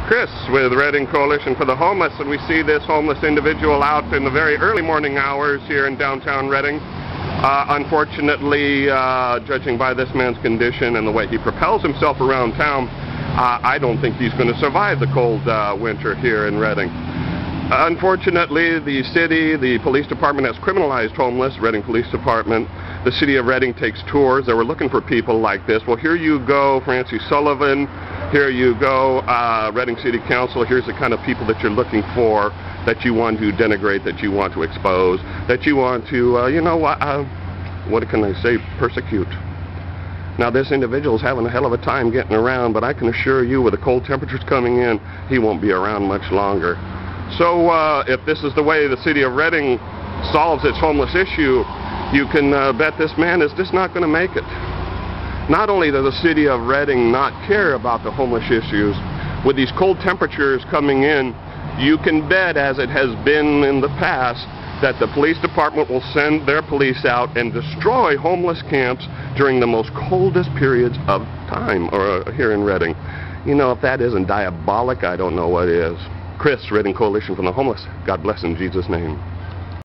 Chris with Reading Coalition for the Homeless, and we see this homeless individual out in the very early morning hours here in downtown Reading. Unfortunately, judging by this man's condition and the way he propels himself around town, I don't think he's going to survive the cold winter here in Reading. Unfortunately, the city, the police department has criminalized homeless. Reading Police Department. The city of Reading takes tours. They were looking for people like this. Well, here you go, Francie Sullivan. Here you go, Reading City Council. Here's the kind of people that you're looking for, that you want to denigrate, that you want to expose, that you want to, what can I say, persecute. Now, this individual's having a hell of a time getting around, but I can assure you, with the cold temperatures coming in, he won't be around much longer. So, if this is the way the city of Reading solves its homeless issue, you can bet this man is just not going to make it. Not only does the city of Reading not care about the homeless issues, with these cold temperatures coming in, you can bet, as it has been in the past, that the police department will send their police out and destroy homeless camps during the most coldest periods of time here in Reading. You know, if that isn't diabolic, I don't know what is. Chris, Reading Coalition for the Homeless. God bless in Jesus' name.